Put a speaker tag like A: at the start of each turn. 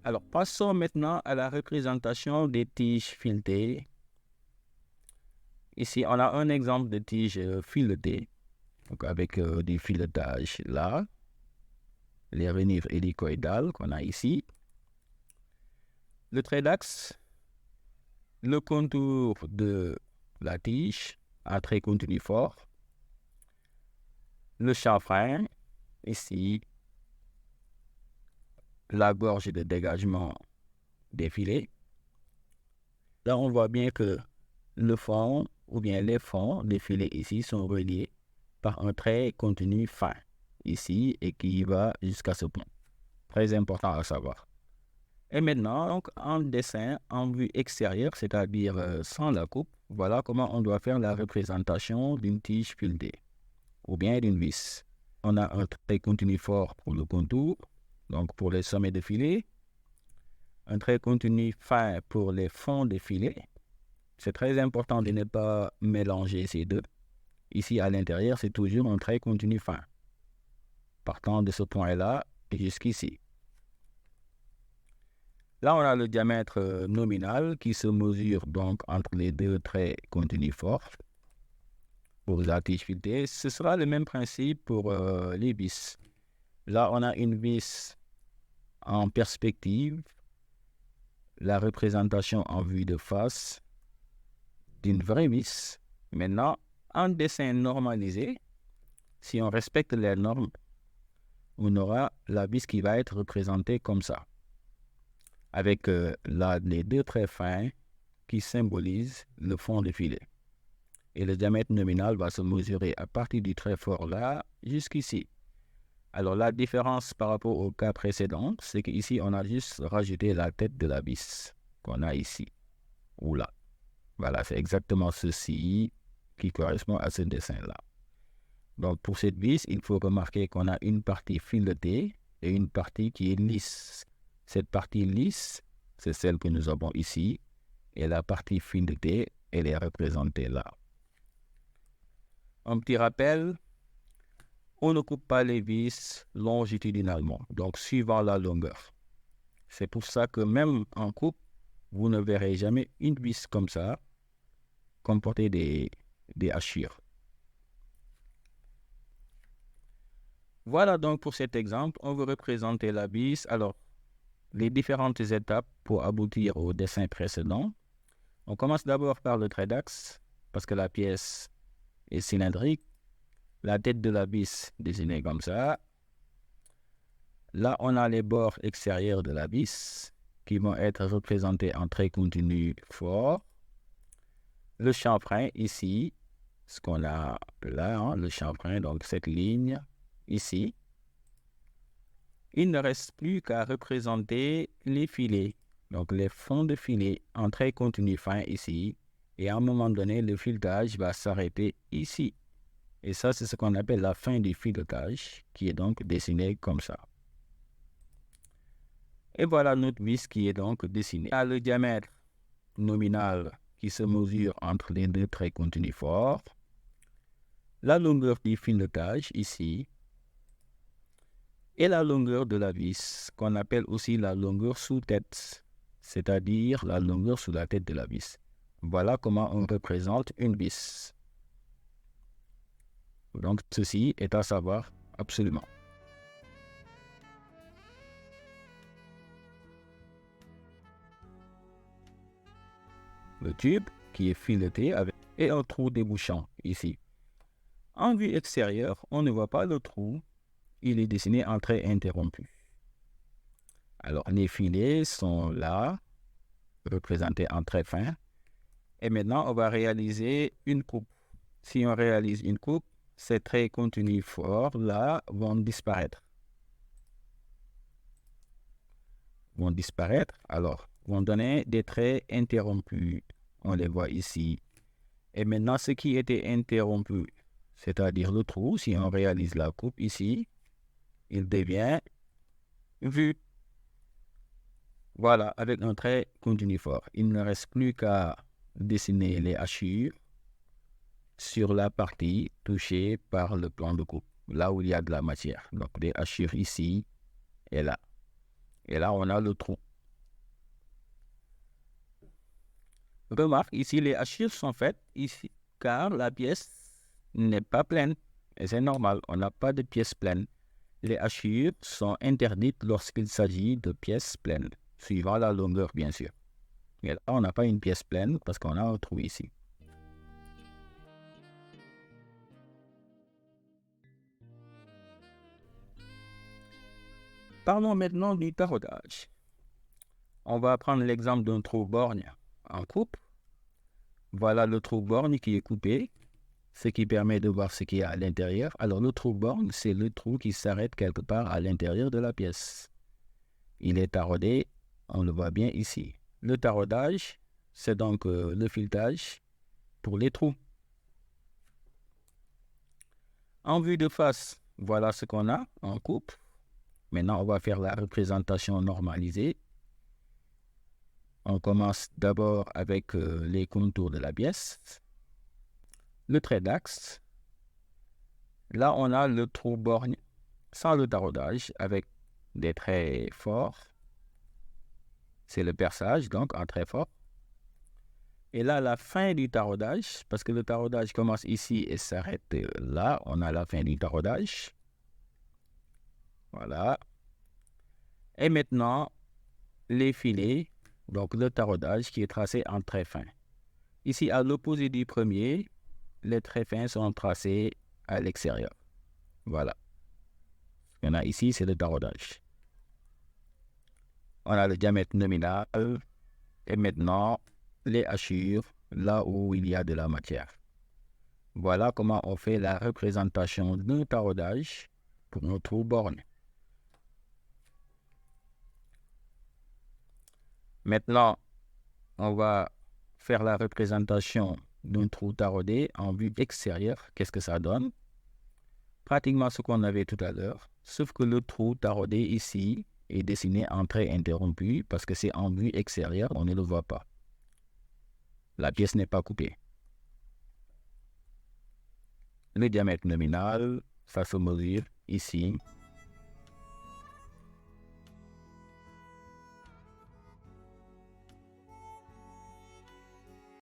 A: Alors, passons maintenant à la représentation des tiges filetées. Ici, on a un exemple de tige filetée, donc avec du filetage là, les rainures hélicoïdales qu'on a ici. Le trait d'axe, le contour de la tige, un trait continu fort. Le chanfrein, ici, la gorge de dégagement des filets. Là, on voit bien que le fond ou bien les fonds des filets ici sont reliés par un trait continu fin ici et qui va jusqu'à ce point. Très important à savoir. Et maintenant, donc, en dessin, en vue extérieure, c'est-à-dire sans la coupe, voilà comment on doit faire la représentation d'une tige filetée ou bien d'une vis. On a un trait continu fort pour le contour, donc pour les sommets de filet, un trait continu fin pour les fonds de filet. C'est très important de ne pas mélanger ces deux. Ici, à l'intérieur, c'est toujours un trait continu fin, partant de ce point-là jusqu'ici. Là, on a le diamètre nominal qui se mesure donc entre les deux traits continus forts. Pour la tige filetée, ce sera le même principe pour les vis. Là, on a une vis en perspective, la représentation en vue de face d'une vraie vis. Maintenant, en dessin normalisé, si on respecte les normes, on aura la vis qui va être représentée comme ça, avec les deux traits fins qui symbolisent le fond de filet. Et le diamètre nominal va se mesurer à partir du trait fort là jusqu'ici. Alors la différence par rapport au cas précédent, c'est qu'ici on a juste rajouté la tête de la vis qu'on a ici ou là. Voilà, c'est exactement ceci qui correspond à ce dessin-là. Donc pour cette vis, il faut remarquer qu'on a une partie filetée et une partie qui est lisse. Cette partie lisse, c'est celle que nous avons ici, et la partie filetée, elle est représentée là. Un petit rappel, on ne coupe pas les vis longitudinalement, donc suivant la longueur. C'est pour ça que même en coupe, vous ne verrez jamais une vis comme ça comporter des hachures. Voilà donc pour cet exemple, on veut représenter la vis. Alors, les différentes étapes pour aboutir au dessin précédent. On commence d'abord par le trait d'axe, parce que la pièce est cylindrique. La tête de la vis dessinée comme ça. Là, on a les bords extérieurs de la vis qui vont être représentés en traits continus forts. Le chanfrein ici, ce qu'on a là, hein, le chanfrein, donc cette ligne ici. Il ne reste plus qu'à représenter les filets, donc les fonds de filet en traits continus fins ici. Et à un moment donné, le filetage va s'arrêter ici. Et ça, c'est ce qu'on appelle la fin du filetage, qui est donc dessiné comme ça. Et voilà notre vis qui est donc dessinée. Il y a le diamètre nominal qui se mesure entre les deux traits continus forts. La longueur du filetage ici. Et la longueur de la vis, qu'on appelle aussi la longueur sous tête, c'est-à-dire la longueur sous la tête de la vis. Voilà comment on représente une vis. Donc ceci est à savoir absolument. Le tube qui est fileté avec et un trou débouchant ici. En vue extérieure, on ne voit pas le trou, il est dessiné en trait interrompu. Alors les filets sont là, représentés en trait fin. Et maintenant, on va réaliser une coupe. Si on réalise une coupe, ces traits continus forts là vont disparaître. Alors, vont donner des traits interrompus. On les voit ici. Et maintenant, ce qui était interrompu, c'est-à-dire le trou, si on réalise la coupe ici, il devient vu. Voilà, avec un trait continu fort. Il ne reste plus qu'à dessiner les hachures sur la partie touchée par le plan de coupe, là où il y a de la matière. Donc, des hachures ici et là. Et là, on a le trou. Remarque, ici, les hachures sont faites ici, car la pièce n'est pas pleine. Et c'est normal, on n'a pas de pièce pleine. Les hachures sont interdites lorsqu'il s'agit de pièces pleines, suivant la longueur, bien sûr. Et là, on n'a pas une pièce pleine parce qu'on a un trou ici. Parlons maintenant du taraudage. On va prendre l'exemple d'un trou borgne en coupe. Voilà le trou borgne qui est coupé, ce qui permet de voir ce qu'il y a à l'intérieur. Alors le trou borgne, c'est le trou qui s'arrête quelque part à l'intérieur de la pièce. Il est taraudé, on le voit bien ici. Le taraudage, c'est donc le filetage pour les trous. En vue de face, voilà ce qu'on a en coupe. Maintenant, on va faire la représentation normalisée. On commence d'abord avec les contours de la pièce. Le trait d'axe. Là, on a le trou borgne sans le taraudage avec des traits forts. C'est le perçage, donc un trait fort. Et là, la fin du taraudage, parce que le taraudage commence ici et s'arrête là, on a la fin du taraudage. Voilà. Et maintenant, les filets, donc le taraudage qui est tracé en trait fin. Ici, à l'opposé du premier, les traits fins sont tracés à l'extérieur. Voilà. Ce qu'on a ici, c'est le taraudage. On a le diamètre nominal et maintenant les hachures là où il y a de la matière. Voilà comment on fait la représentation d'un taraudage pour un trou borgne. Maintenant, on va faire la représentation d'un trou taraudé en vue extérieure. Qu'est-ce que ça donne? Pratiquement ce qu'on avait tout à l'heure, sauf que le trou taraudé ici est dessiné en trait interrompu parce que c'est en vue extérieure, on ne le voit pas. La pièce n'est pas coupée. Le diamètre nominal, ça se mesure ici